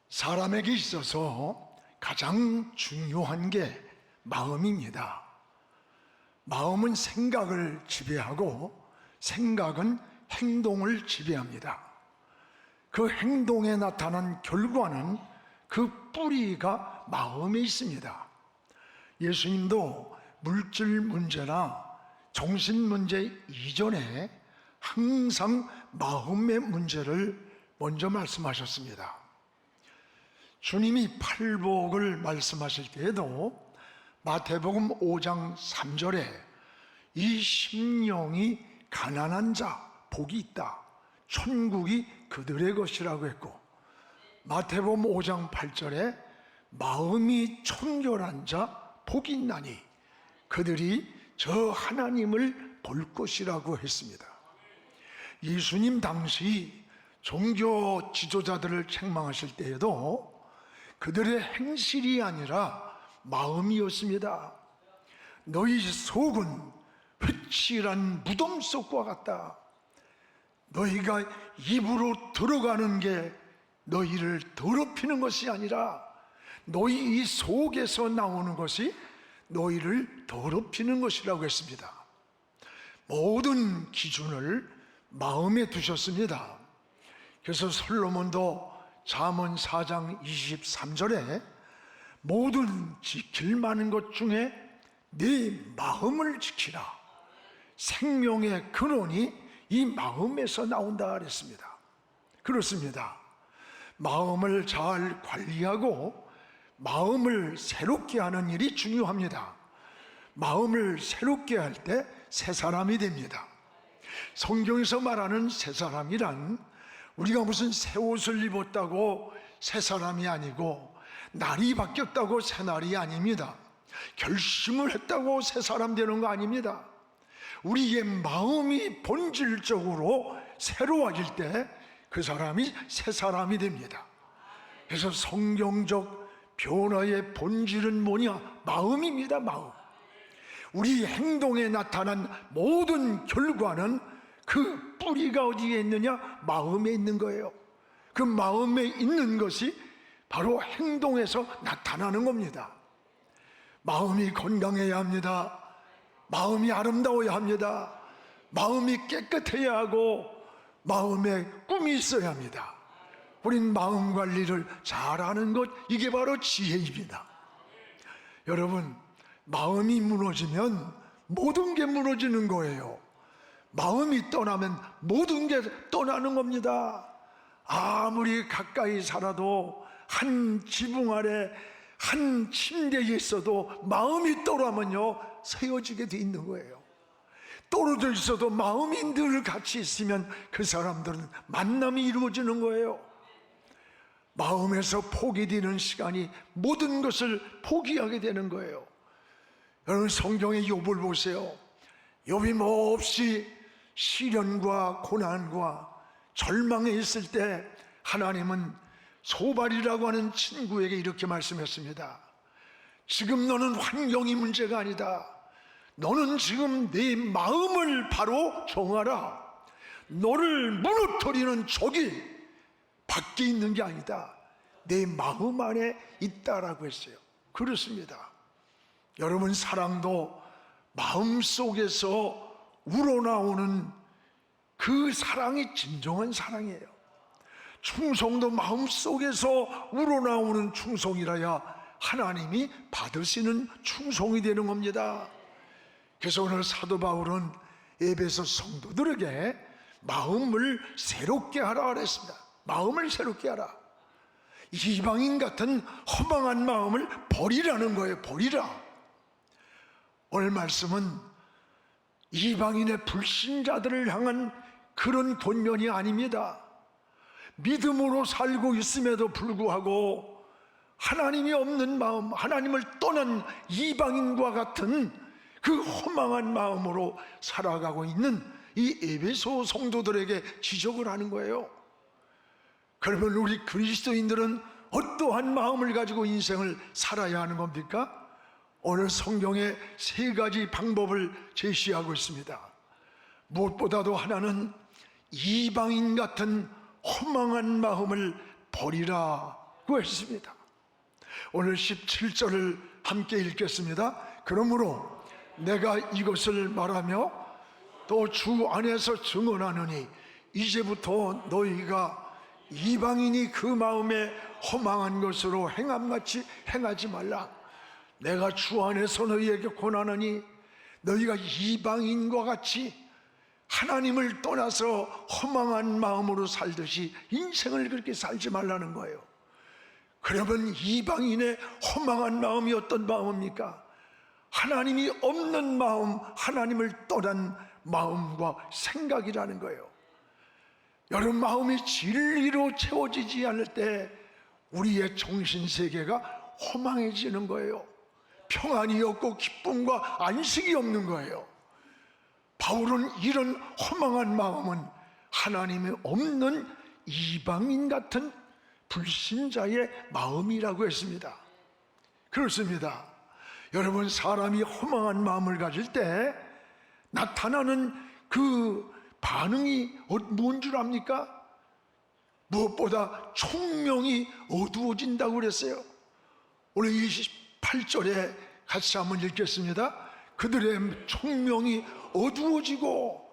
사람에게 있어서 가장 중요한 게 마음입니다. 마음은 생각을 지배하고 생각은 행동을 지배합니다. 그 행동에 나타난 결과는 그 뿌리가 마음에 있습니다. 예수님도 물질 문제나 정신 문제 이전에 항상 마음의 문제를 먼저 말씀하셨습니다. 주님이 팔복을 말씀하실 때에도 마태복음 5장 3절에 이 심령이 가난한 자 복이 있다, 천국이 그들의 것이라고 했고, 마태복음 5장 8절에 마음이 청결한 자 복이 있나니 그들이 저 하나님을 볼 것이라고 했습니다. 예수님 당시 종교 지도자들을 책망하실 때에도 그들의 행실이 아니라 마음이었습니다. 너희 속은 휘칠한 무덤 속과 같다. 너희가 입으로 들어가는 게 너희를 더럽히는 것이 아니라 너희 이 속에서 나오는 것이 너희를 더럽히는 것이라고 했습니다. 모든 기준을 마음에 두셨습니다. 그래서 솔로몬도 잠언 4장 23절에 모든 지킬 만한 것 중에 네 마음을 지키라. 생명의 근원이 이 마음에서 나온다 그랬습니다. 그렇습니다. 마음을 잘 관리하고 마음을 새롭게 하는 일이 중요합니다. 마음을 새롭게 할 때 새 사람이 됩니다. 성경에서 말하는 새 사람이란 우리가 무슨 새 옷을 입었다고 새 사람이 아니고, 날이 바뀌었다고 새 날이 아닙니다. 결심을 했다고 새 사람 되는 거 아닙니다. 우리의 마음이 본질적으로 새로워질 때 그 사람이 새 사람이 됩니다. 그래서 성경적 변화의 본질은 뭐냐? 마음입니다. 마음. 우리 행동에 나타난 모든 결과는 그 뿌리가 어디에 있느냐? 마음에 있는 거예요. 그 마음에 있는 것이 바로 행동에서 나타나는 겁니다. 마음이 건강해야 합니다. 마음이 아름다워야 합니다. 마음이 깨끗해야 하고 마음에 꿈이 있어야 합니다. 우린 마음 관리를 잘하는 것, 이게 바로 지혜입니다. 여러분, 마음이 무너지면 모든 게 무너지는 거예요. 마음이 떠나면 모든 게 떠나는 겁니다. 아무리 가까이 살아도 한 지붕 아래 한 침대에 있어도 마음이 떠나면요 세워지게 돼 있는 거예요. 떨어져 있어도 마음이 늘 같이 있으면 그 사람들은 만남이 이루어지는 거예요. 마음에서 포기되는 시간이 모든 것을 포기하게 되는 거예요. 여러분, 성경의 욥을 보세요. 욥이 몹시 시련과 고난과 절망에 있을 때 하나님은 소발이라고 하는 친구에게 이렇게 말씀했습니다. 지금 너는 환경이 문제가 아니다. 너는 지금 네 마음을 바로 정하라. 너를 무너뜨리는 적이 밖에 있는 게 아니다. 내 마음 안에 있다라고 했어요. 그렇습니다. 여러분, 사랑도 마음속에서 우러나오는 그 사랑이 진정한 사랑이에요. 충성도 마음속에서 우러나오는 충성이라야 하나님이 받으시는 충성이 되는 겁니다. 그래서 오늘 사도 바울은 에베소 성도들에게 마음을 새롭게 하라 그랬습니다. 마음을 새롭게 하라. 이방인 같은 허망한 마음을 버리라는 거예요. 버리라. 오늘 말씀은 이방인의 불신자들을 향한 그런 권면이 아닙니다. 믿음으로 살고 있음에도 불구하고 하나님이 없는 마음, 하나님을 떠난 이방인과 같은 그 허망한 마음으로 살아가고 있는 이 에베소 성도들에게 지적을 하는 거예요. 그러면 우리 그리스도인들은 어떠한 마음을 가지고 인생을 살아야 하는 겁니까? 오늘 성경에 세 가지 방법을 제시하고 있습니다. 무엇보다도 하나는 이방인 같은 허망한 마음을 버리라고 구했습니다. 오늘 17절을 함께 읽겠습니다. 그러므로 내가 이것을 말하며 또 주 안에서 증언하느니 이제부터 너희가 이방인이 그 마음에 허망한 것으로 행함같이 행하지 말라. 내가 주 안에서 너희에게 권하느니 너희가 이방인과 같이 하나님을 떠나서 허망한 마음으로 살듯이 인생을 그렇게 살지 말라는 거예요. 그러면 이방인의 허망한 마음이 어떤 마음입니까? 하나님이 없는 마음, 하나님을 떠난 마음과 생각이라는 거예요. 여러분, 마음이 진리로 채워지지 않을 때 우리의 정신세계가 허망해지는 거예요. 평안이 없고 기쁨과 안식이 없는 거예요. 바울은 이런 허망한 마음은 하나님이 없는 이방인 같은 불신자의 마음이라고 했습니다. 그렇습니다. 여러분, 사람이 허망한 마음을 가질 때 나타나는 그 반응이 뭔 줄 압니까? 무엇보다 총명이 어두워진다고 그랬어요. 오늘 28절에 같이 한번 읽겠습니다. 그들의 총명이 어두워지고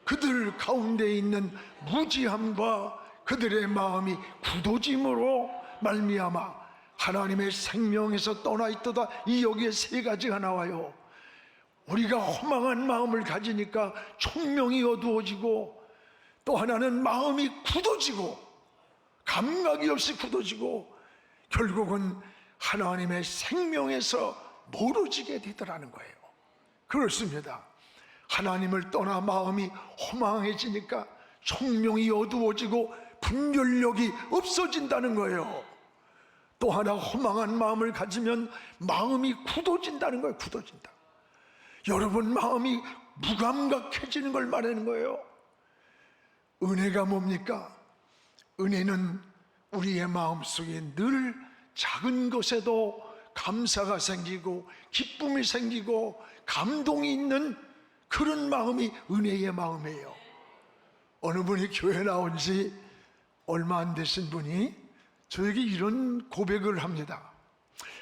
그들 가운데 있는 무지함과 그들의 마음이 굳어짐으로 말미암아 하나님의 생명에서 떠나 있도다. 이 여기에 세 가지가 나와요. 우리가 허망한 마음을 가지니까 총명이 어두워지고, 또 하나는 마음이 굳어지고 감각이 없이 굳어지고, 결국은 하나님의 생명에서 멀어지게 되더라는 거예요. 그렇습니다. 하나님을 떠나 마음이 허망해지니까 총명이 어두워지고 분별력이 없어진다는 거예요. 또 하나, 허망한 마음을 가지면 마음이 굳어진다는 거예요. 굳어진다. 여러분, 마음이 무감각해지는 걸 말하는 거예요. 은혜가 뭡니까? 은혜는 우리의 마음속에 늘 작은 것에도 감사가 생기고 기쁨이 생기고 감동이 있는 그런 마음이 은혜의 마음이에요. 어느 분이 교회 나온 지 얼마 안 되신 분이 저에게 이런 고백을 합니다.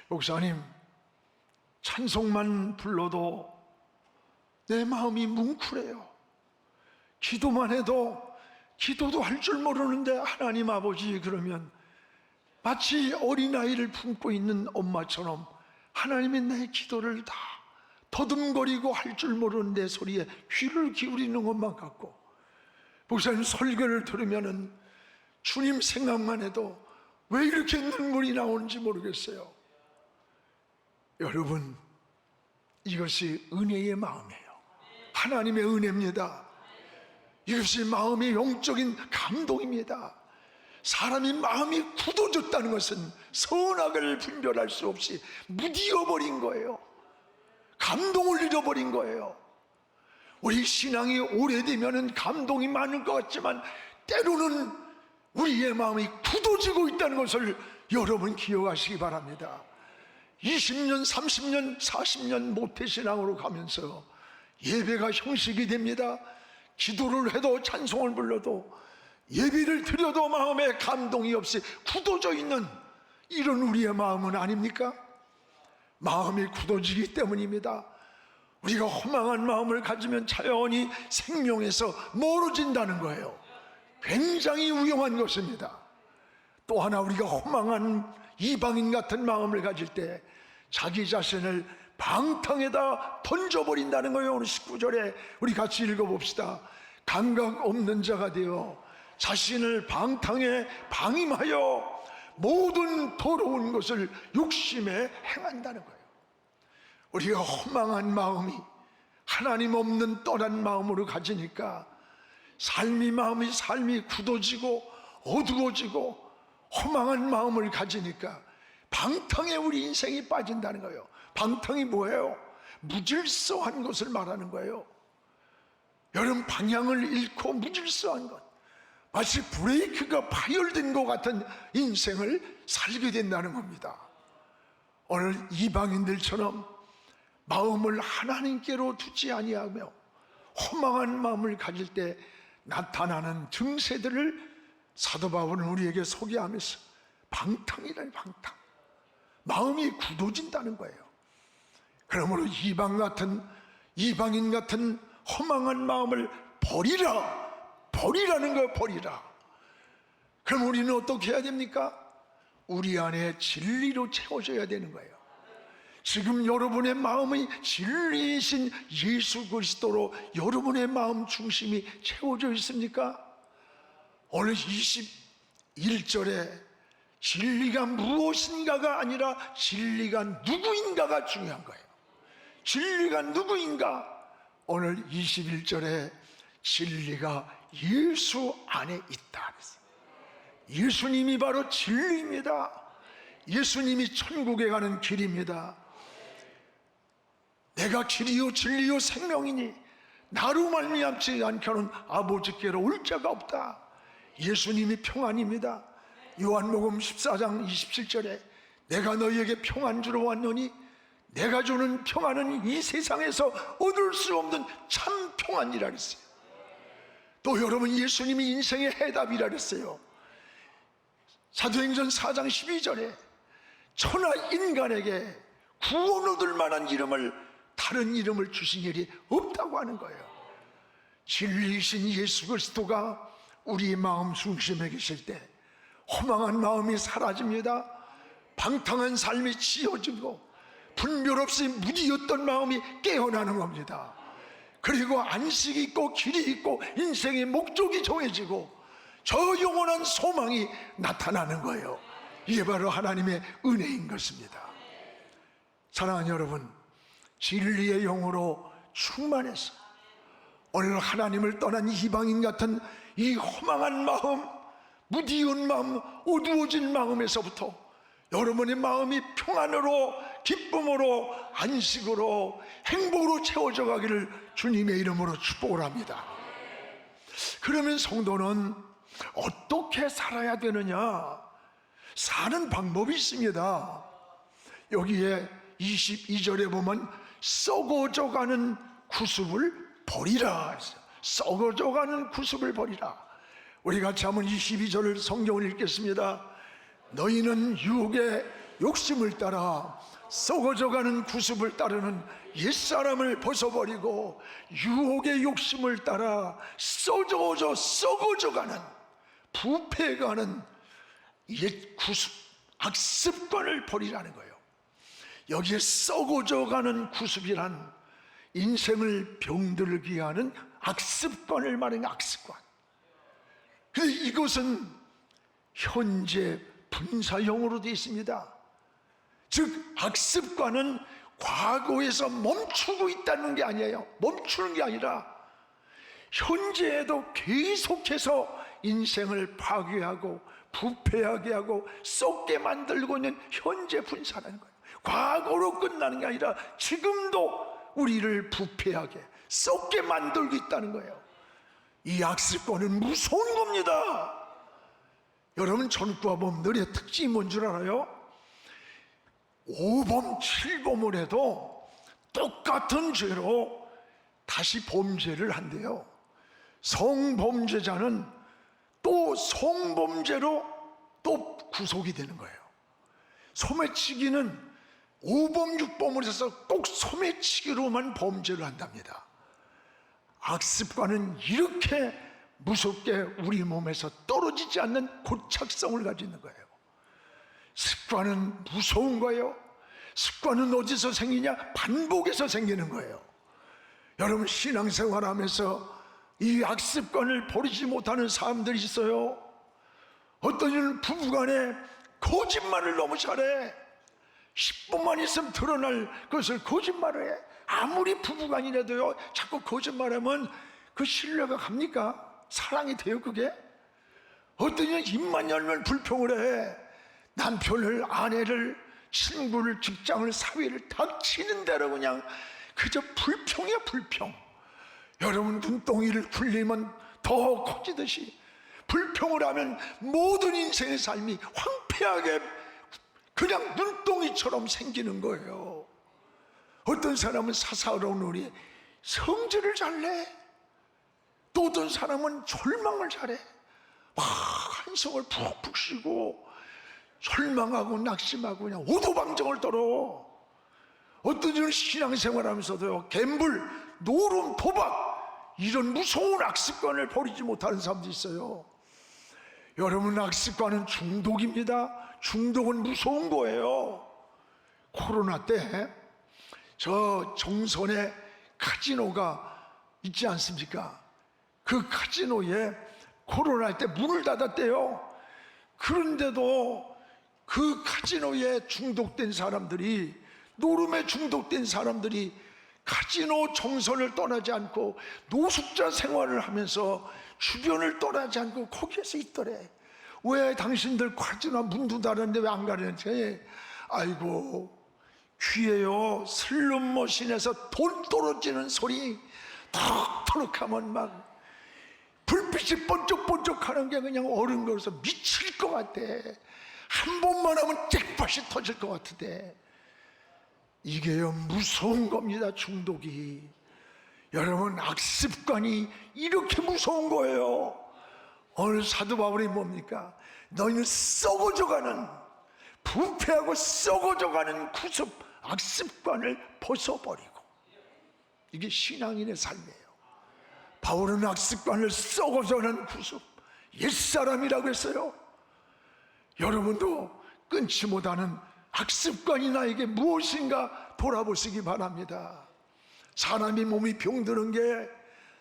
목사님, 찬송만 불러도 내 마음이 뭉클해요. 기도만 해도 기도도 할 줄 모르는데 하나님 아버지 그러면 마치 어린아이를 품고 있는 엄마처럼 하나님이 내 기도를 다 더듬거리고 할 줄 모르는 내 소리에 귀를 기울이는 것만 같고, 목사님 설교를 들으면은 주님 생각만 해도 왜 이렇게 눈물이 나오는지 모르겠어요. 여러분, 이것이 은혜의 마음이에요. 하나님의 은혜입니다. 이것이 마음의 영적인 감동입니다. 사람이 마음이 굳어졌다는 것은 선악을 분별할 수 없이 무디어버린 거예요. 감동을 잃어버린 거예요. 우리 신앙이 오래되면 감동이 많을 것 같지만 때로는 우리의 마음이 굳어지고 있다는 것을 여러분 기억하시기 바랍니다. 20년, 30년, 40년 모태신앙으로 가면서 예배가 형식이 됩니다. 기도를 해도 찬송을 불러도 예배를 드려도 마음에 감동이 없이 굳어져 있는 이런 우리의 마음은 아닙니까? 마음이 굳어지기 때문입니다. 우리가 허망한 마음을 가지면 자연히 생명에서 멀어진다는 거예요. 굉장히 위험한 것입니다. 또 하나, 우리가 허망한 이방인 같은 마음을 가질 때 자기 자신을 방탕에다 던져버린다는 거예요. 오늘 19절에 우리 같이 읽어봅시다. 감각 없는 자가 되어 자신을 방탕에 방임하여 모든 더러운 것을 욕심에 행한다는 거예요. 우리가 허망한 마음이 하나님 없는 떠난 마음으로 가지니까 삶이 굳어지고 어두워지고 허망한 마음을 가지니까 방탕에 우리 인생이 빠진다는 거예요. 방탕이 뭐예요? 무질서한 것을 말하는 거예요. 여러분, 방향을 잃고 무질서한 것, 마치 브레이크가 파열된 것 같은 인생을 살게 된다는 겁니다. 오늘 이방인들처럼 마음을 하나님께로 두지 아니하며 허망한 마음을 가질 때 나타나는 증세들을 사도 바울은 우리에게 소개하면서 방탕이라니, 방탕. 마음이 굳어진다는 거예요. 그러므로 이방인 같은 허망한 마음을 버리라는 거예요. 버리라. 그럼 우리는 어떻게 해야 됩니까? 우리 안에 진리로 채워져야 되는 거예요. 지금 여러분의 마음이 진리이신 예수 그리스도로 여러분의 마음 중심이 채워져 있습니까? 오늘 21절에 진리가 무엇인가가 아니라 진리가 누구인가가 중요한 거예요. 진리가 누구인가? 오늘 21절에 진리가 예수 안에 있다 그랬어요. 예수님이 바로 진리입니다. 예수님이 천국에 가는 길입니다. 내가 길이요 진리요 생명이니 나로 말미암지 않고는 아버지께로 올 자가 없다. 예수님이 평안입니다. 요한복음 14장 27절에 내가 너희에게 평안 주러 왔노니 내가 주는 평안은 이 세상에서 얻을 수 없는 참 평안이라 그랬어요. 또 여러분, 예수님이 인생의 해답이라 그랬어요. 사도행전 4장 12절에 천하 인간에게 구원 얻을 만한 다른 이름을 주신 일이 없다고 하는 거예요. 진리이신 예수 그리스도가 우리 마음 중심에 계실 때 허망한 마음이 사라집니다. 방탕한 삶이 지어지고 분별 없이 무디었던 마음이 깨어나는 겁니다. 그리고 안식이 있고 길이 있고 인생의 목적이 정해지고 저 영원한 소망이 나타나는 거예요. 이게 바로 하나님의 은혜인 것입니다. 사랑하는 여러분, 진리의 영으로 충만해서 오늘 하나님을 떠난 이방인 같은 이 허망한 마음, 무디운 마음, 어두워진 마음에서부터 여러분의 마음이 평안으로, 기쁨으로, 안식으로, 행복으로 채워져 가기를 주님의 이름으로 축복을 합니다. 그러면 성도는 어떻게 살아야 되느냐? 사는 방법이 있습니다. 여기에 22절에 보면 썩어져가는 구습을 버리라. 썩어져가는 구습을 버리라. 우리 같이 한번 22절을 성경을 읽겠습니다. 너희는 유혹의 욕심을 따라 썩어져가는 구습을 따르는 옛사람을 벗어버리고 유혹의 욕심을 따라 썩어져가는, 부패해가는 옛 구습, 악습관을 버리라는 거예요. 여기에 썩어져가는 구습이란 인생을 병들게 하는 악습관을 말하는 악습관. 근데 이것은 현재 분사형으로 되어 있습니다. 즉 악습관은 과거에서 멈추고 있다는 게 아니에요. 멈추는 게 아니라 현재에도 계속해서 인생을 파괴하고 부패하게 하고 썩게 만들고 있는 현재 분사라는 거예요. 과거로 끝나는 게 아니라 지금도 우리를 부패하게 썩게 만들고 있다는 거예요. 이 악습관은 무서운 겁니다. 여러분, 전과 범들의 특징이 뭔 줄 알아요? 5범, 7범을 해도 똑같은 죄로 다시 범죄를 한대요. 성범죄자는 또 성범죄로 또 구속이 되는 거예요. 소매치기는 5범, 6범을 해서 꼭 소매치기로만 범죄를 한답니다. 악습관은 이렇게 무섭게 우리 몸에서 떨어지지 않는 고착성을 가지고 있는 거예요. 습관은 무서운 거예요. 습관은 어디서 생기냐? 반복해서 생기는 거예요. 여러분, 신앙생활 하면서 이 악습관을 버리지 못하는 사람들이 있어요. 어떤 이는 부부간에 거짓말을 너무 잘해. 10분만 있으면 드러날 것을 거짓말을 해. 아무리 부부간이라도요, 자꾸 거짓말하면 그 신뢰가 갑니까? 사랑이 돼요, 그게? 어떤 이는 입만 열면 불평을 해. 남편을, 아내를, 친구를, 직장을, 사회를 닥치는 대로 그냥 그저 불평이야, 불평. 여러분, 눈덩이를 굴리면 더 커지듯이 불평을 하면 모든 인생의 삶이 황폐하게 그냥 눈덩이처럼 생기는 거예요. 어떤 사람은 사사로운 우리 성질을 잘 내. 또 어떤 사람은 절망을 잘해. 막 한성을 푹푹 쉬고 절망하고 낙심하고 그냥 오도방정을 떨어. 어떤 이는 신앙생활하면서도요, 갬블, 노름, 도박 이런 무서운 악습관을 버리지 못하는 사람도 있어요. 여러분, 악습관은 중독입니다. 중독은 무서운 거예요. 코로나 때 저 정선에 카지노가 있지 않습니까? 그 카지노에 코로나 때 문을 닫았대요. 그런데도 그 카지노에 중독된 사람들이, 노름에 중독된 사람들이 카지노 정선을 떠나지 않고 노숙자 생활을 하면서 주변을 떠나지 않고 거기에서 있더래. 왜 당신들 카지노 문도 닫았는데 왜 안 가려는지? 아이고, 귀에요 슬롯머신에서 돈 떨어지는 소리 턱턱 하면 막 불빛이 번쩍번쩍하는 게 그냥 어른거려서 미칠 것 같아. 한 번만 하면 잭팟이 터질 것 같은데, 이게요 무서운 겁니다. 중독이. 여러분, 악습관이 이렇게 무서운 거예요. 오늘 사도 바울이 뭡니까? 너희는 썩어져가는, 부패하고 썩어져가는 구습 악습관을 벗어버리고. 이게 신앙인의 삶이에요. 바울은 악습관을 썩어져가는 구습, 옛사람이라고 했어요. 여러분도 끊지 못하는 악습관이 나에게 무엇인가 돌아보시기 바랍니다. 사람이 몸이 병드는 게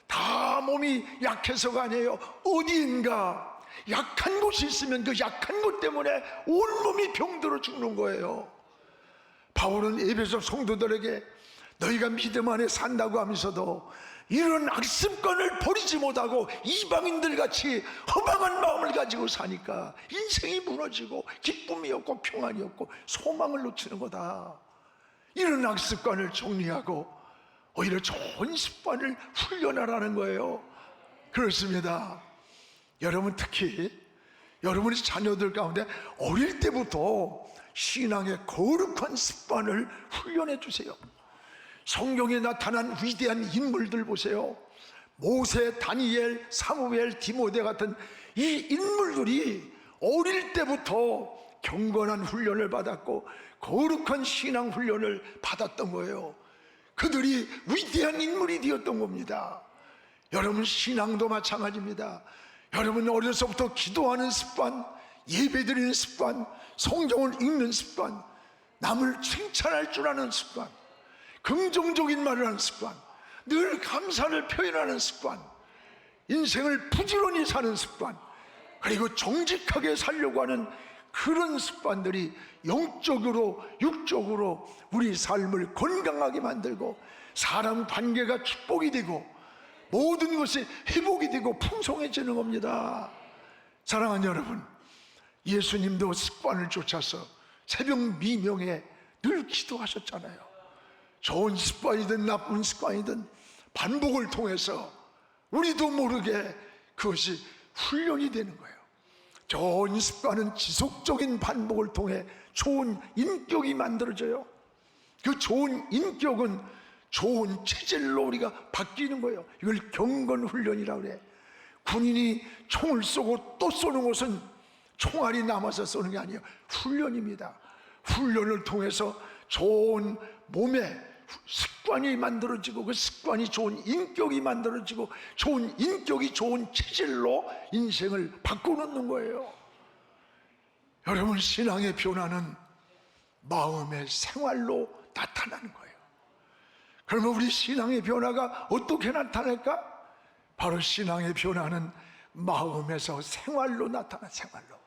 다 몸이 약해서가 아니에요. 어디인가 약한 곳이 있으면 그 약한 것 때문에 온몸이 병들어 죽는 거예요. 바울은 에베소 성도들에게 너희가 믿음 안에 산다고 하면서도 이런 악습관을 버리지 못하고 이방인들 같이 허망한 마음을 가지고 사니까 인생이 무너지고 기쁨이 없고 평안이 없고 소망을 놓치는 거다. 이런 악습관을 정리하고 오히려 좋은 습관을 훈련하라는 거예요. 그렇습니다. 여러분, 특히 여러분의 자녀들 가운데 어릴 때부터 신앙의 거룩한 습관을 훈련해 주세요. 성경에 나타난 위대한 인물들 보세요. 모세, 다니엘, 사무엘, 디모데 같은 이 인물들이 어릴 때부터 경건한 훈련을 받았고 거룩한 신앙 훈련을 받았던 거예요. 그들이 위대한 인물이 되었던 겁니다. 여러분, 신앙도 마찬가지입니다. 여러분, 어려서부터 기도하는 습관, 예배드리는 습관, 성경을 읽는 습관, 남을 칭찬할 줄 아는 습관, 긍정적인 말을 하는 습관, 늘 감사를 표현하는 습관, 인생을 부지런히 사는 습관, 그리고 정직하게 살려고 하는 그런 습관들이 영적으로 육적으로 우리 삶을 건강하게 만들고 사람 관계가 축복이 되고 모든 것이 회복이 되고 풍성해지는 겁니다. 사랑하는 여러분, 예수님도 습관을 쫓아서 새벽 미명에 늘 기도하셨잖아요. 좋은 습관이든 나쁜 습관이든 반복을 통해서 우리도 모르게 그것이 훈련이 되는 거예요. 좋은 습관은 지속적인 반복을 통해 좋은 인격이 만들어져요. 그 좋은 인격은 좋은 체질로 우리가 바뀌는 거예요. 이걸 경건훈련이라고 그래. 군인이 총을 쏘고 또 쏘는 것은 총알이 남아서 쏘는 게 아니에요. 훈련입니다. 훈련을 통해서 좋은 몸에 습관이 만들어지고 그 습관이 좋은 인격이 만들어지고 좋은 인격이 좋은 체질로 인생을 바꿔놓는 거예요. 여러분, 신앙의 변화는 마음의 생활로 나타나는 거예요. 그러면 우리 신앙의 변화가 어떻게 나타날까? 바로 신앙의 변화는 마음에서 생활로 나타나. 생활로.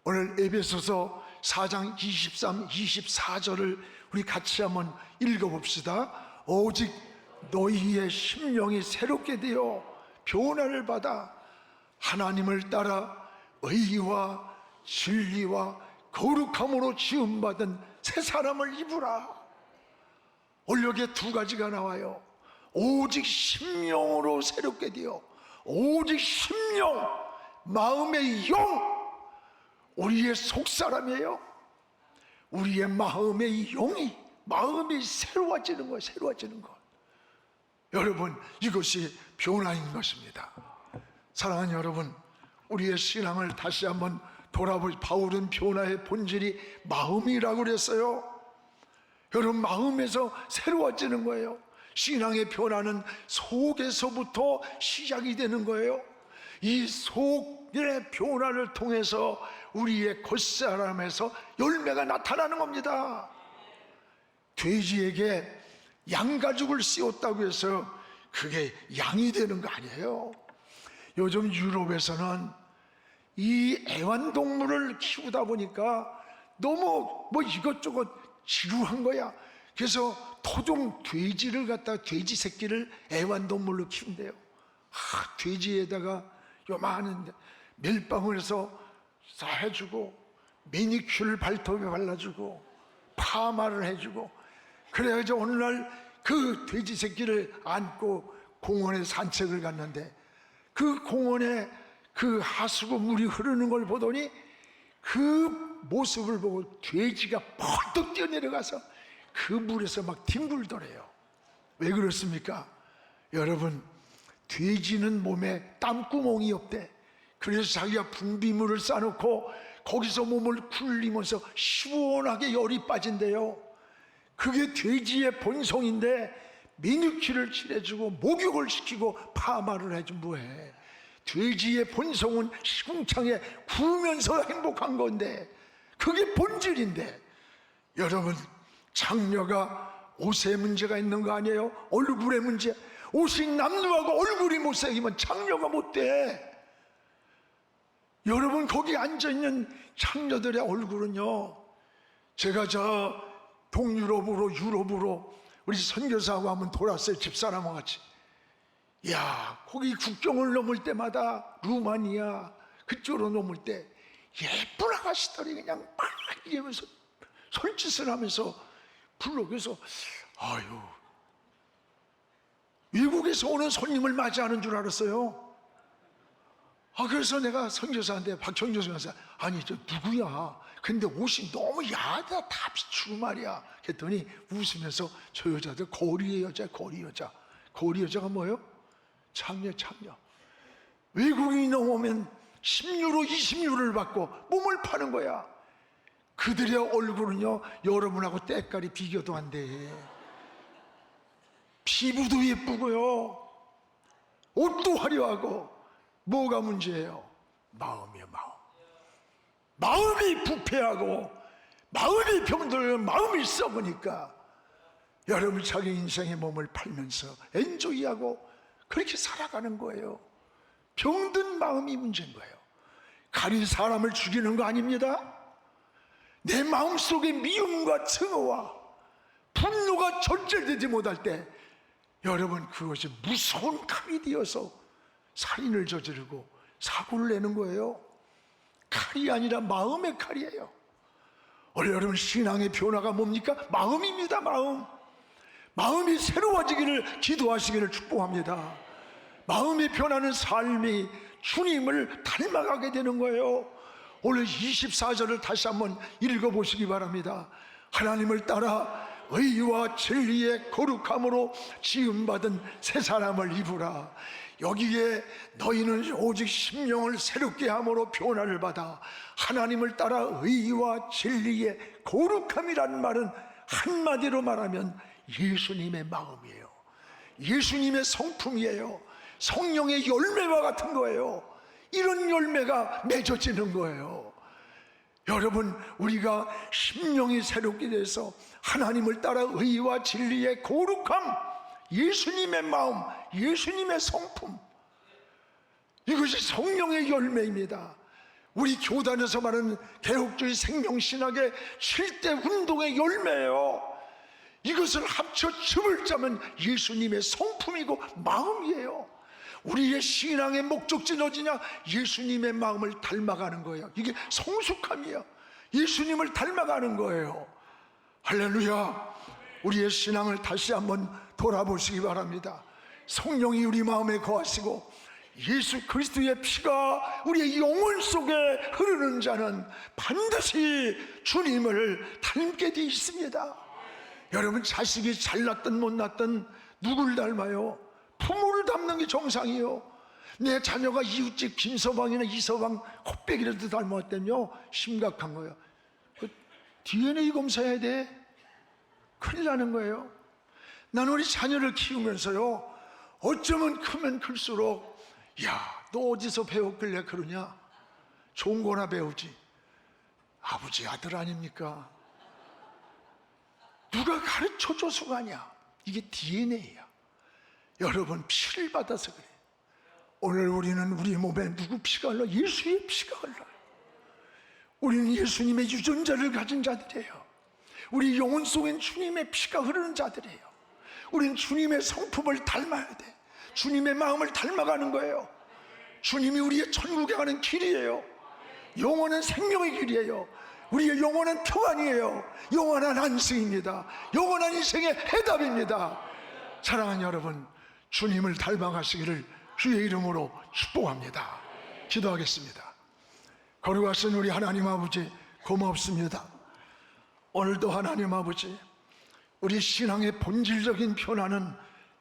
오늘 에베소서 4장 23, 24절을 우리 같이 한번 읽어봅시다. 오직 너희의 심령이 새롭게 되어 변화를 받아 하나님을 따라 의와 진리와 거룩함으로 지음받은 새 사람을 입으라. 오늘 여기에 두 가지가 나와요. 오직 심령으로 새롭게 되어, 오직 심령, 마음의 영, 우리의 속사람이에요. 우리의 마음의 영이, 마음이 새로워지는 거예요. 새로워지는 것. 여러분, 이것이 변화인 것입니다. 사랑하는 여러분, 우리의 신앙을 다시 한번 바울은 변화의 본질이 마음이라고 그랬어요. 여러분, 마음에서 새로워지는 거예요. 신앙의 변화는 속에서부터 시작이 되는 거예요. 이 속의 변화를 통해서 우리의 겉사람에서 열매가 나타나는 겁니다. 돼지에게 양가죽을 씌웠다고 해서 그게 양이 되는 거 아니에요. 요즘 유럽에서는 이 애완동물을 키우다 보니까 너무 이것저것 지루한 거야. 그래서 토종 돼지를 갖다가 돼지 새끼를 애완동물로 키운대요. 돼지에다가 요만한 멜빵을 해서 다 해주고, 매니큐어를 발톱에 발라주고, 파마를 해주고, 그래가지고 어느 날 그 돼지 새끼를 안고 공원에 산책을 갔는데, 그 공원에 그 하수구 물이 흐르는 걸 보더니 그 모습을 보고 돼지가 펄떡 뛰어내려가서 그 물에서 막 뒹굴더래요. 왜 그렇습니까? 여러분, 돼지는 몸에 땀구멍이 없대. 그래서 자기가 분비물을 싸놓고 거기서 몸을 굴리면서 시원하게 열이 빠진대요. 그게 돼지의 본성인데 매니큐어를 칠해주고 목욕을 시키고 파마를 해주면 뭐해. 돼지의 본성은 시궁창에 구우면서 행복한 건데, 그게 본질인데. 여러분, 장녀가 옷에 문제가 있는 거 아니에요? 얼굴에 문제. 옷이 남루하고 얼굴이 못생기면 장녀가 못돼. 여러분, 거기 앉아있는 장녀들의 얼굴은요, 제가 저 유럽으로 우리 선교사하고 한번 돌았어요. 집사람과 같이. 야, 거기 국경을 넘을 때마다 루마니아 그쪽으로 넘을 때 예쁜 아가씨들이 그냥 막 이러면서 손짓을 하면서 불러. 그래서 아유, 외국에서 오는 손님을 맞이하는 줄 알았어요. 그래서 내가 선교사한테, 박정조 선교사, 아니 저 누구야? 근데 옷이 너무 야하다, 다 비추고 말이야. 그랬더니 웃으면서 저 여자들 거리 여자가 뭐예요? 장녀. 외국인이 넘어오면 10유로 20유로를 받고 몸을 파는 거야. 그들의 얼굴은요, 여러분하고 때깔이 비교도 안 돼. 피부도 예쁘고요, 옷도 화려하고. 뭐가 문제예요? 마음이에요. 마음이 부패하고 마음이 병들고 마음이 썩으니까 여러분, 자기 인생의 몸을 팔면서 엔조이하고 그렇게 살아가는 거예요. 병든 마음이 문제인 거예요. 칼이 사람을 죽이는 거 아닙니다. 내 마음속에 미움과 증오와 분노가 절제되지 못할 때, 여러분, 그것이 무서운 칼이 되어서 살인을 저지르고 사고를 내는 거예요. 칼이 아니라 마음의 칼이에요. 오늘 여러분, 신앙의 변화가 뭡니까? 마음입니다. 마음이 새로워지기를 기도하시기를 축복합니다. 마음이 변하는 삶이 주님을 닮아가게 되는 거예요. 오늘 24절을 다시 한번 읽어보시기 바랍니다. 하나님을 따라 의와 진리의 거룩함으로 지음받은 새 사람을 입으라. 여기에 너희는 오직 심령을 새롭게 함으로 변화를 받아 하나님을 따라 의와 진리의 거룩함이라는 말은 한마디로 말하면 예수님의 마음이에요. 예수님의 성품이에요. 성령의 열매와 같은 거예요. 이런 열매가 맺어지는 거예요. 여러분, 우리가 심령이 새롭게 돼서 하나님을 따라 의와 진리의 거룩함, 예수님의 마음, 예수님의 성품, 이것이 성령의 열매입니다. 우리 교단에서 말하는 개혁주의 생명신학의 7대 운동의 열매예요. 이것을 합쳐 즙을 짜면 예수님의 성품이고 마음이에요. 우리의 신앙의 목적지는 어디냐? 예수님의 마음을 닮아가는 거예요. 이게 성숙함이에요. 예수님을 닮아가는 거예요. 할렐루야. 우리의 신앙을 다시 한번 돌아보시기 바랍니다. 성령이 우리 마음에 거하시고 예수 그리스도의 피가 우리의 영혼 속에 흐르는 자는 반드시 주님을 닮게 되어 있습니다. 여러분, 자식이 잘났든 못났든 누굴 닮아요? 부모를 닮는 게 정상이에요. 내 자녀가 이웃집 김서방이나 이서방 콧배기라도 닮았다며 심각한 거예요. 그 DNA 검사해야 돼. 큰일 나는 거예요. 나는 우리 자녀를 키우면서요, 어쩌면 크면 클수록 야, 너 어디서 배웠길래 그러냐? 좋은 거나 배우지. 아버지 아들 아닙니까? 누가 가르쳐줘서가 아니야. 이게 DNA야. 여러분, 피를 받아서 그래. 오늘 우리는 우리 몸에 누구 피가 흘러? 예수의 피가 흘러요. 우리는 예수님의 유전자를 가진 자들이에요. 우리 영혼 속엔 주님의 피가 흐르는 자들이에요. 우리는 주님의 성품을 닮아야 돼. 주님의 마음을 닮아가는 거예요. 주님이 우리의 천국에 가는 길이에요. 영원한 생명의 길이에요. 우리의 영원한 평안이에요. 영원한 안식입니다. 영원한 인생의 해답입니다. 사랑하는 여러분, 주님을 닮아가시기를 주의 이름으로 축복합니다. 기도하겠습니다. 거룩하신 우리 하나님 아버지, 고맙습니다. 오늘도 하나님 아버지, 우리 신앙의 본질적인 변화는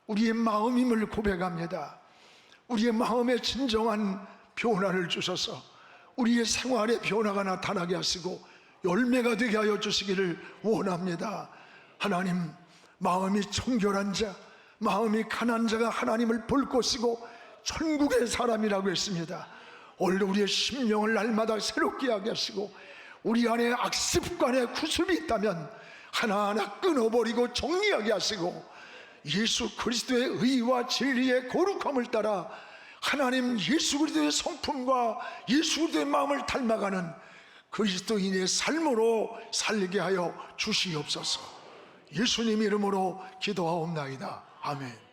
우리의 마음임을 고백합니다. 우리의 마음에 진정한 변화를 주셔서 우리의 생활의 변화가 나타나게 하시고 열매가 되게 하여 주시기를 원합니다. 하나님, 마음이 청결한 자, 마음이 가난한 자가 하나님을 볼 것이고 천국의 사람이라고 했습니다. 오늘 우리의 심령을 날마다 새롭게 하게 하시고 우리 안에 악습관의 구습이 있다면 하나하나 끊어버리고 정리하게 하시고 예수 그리스도의 의와 진리의 거룩함을 따라 하나님 예수 그리스도의 성품과 예수 그리스도의 마음을 닮아가는 그리스도인의 삶으로 살게 하여 주시옵소서. 예수님 이름으로 기도하옵나이다. 아멘.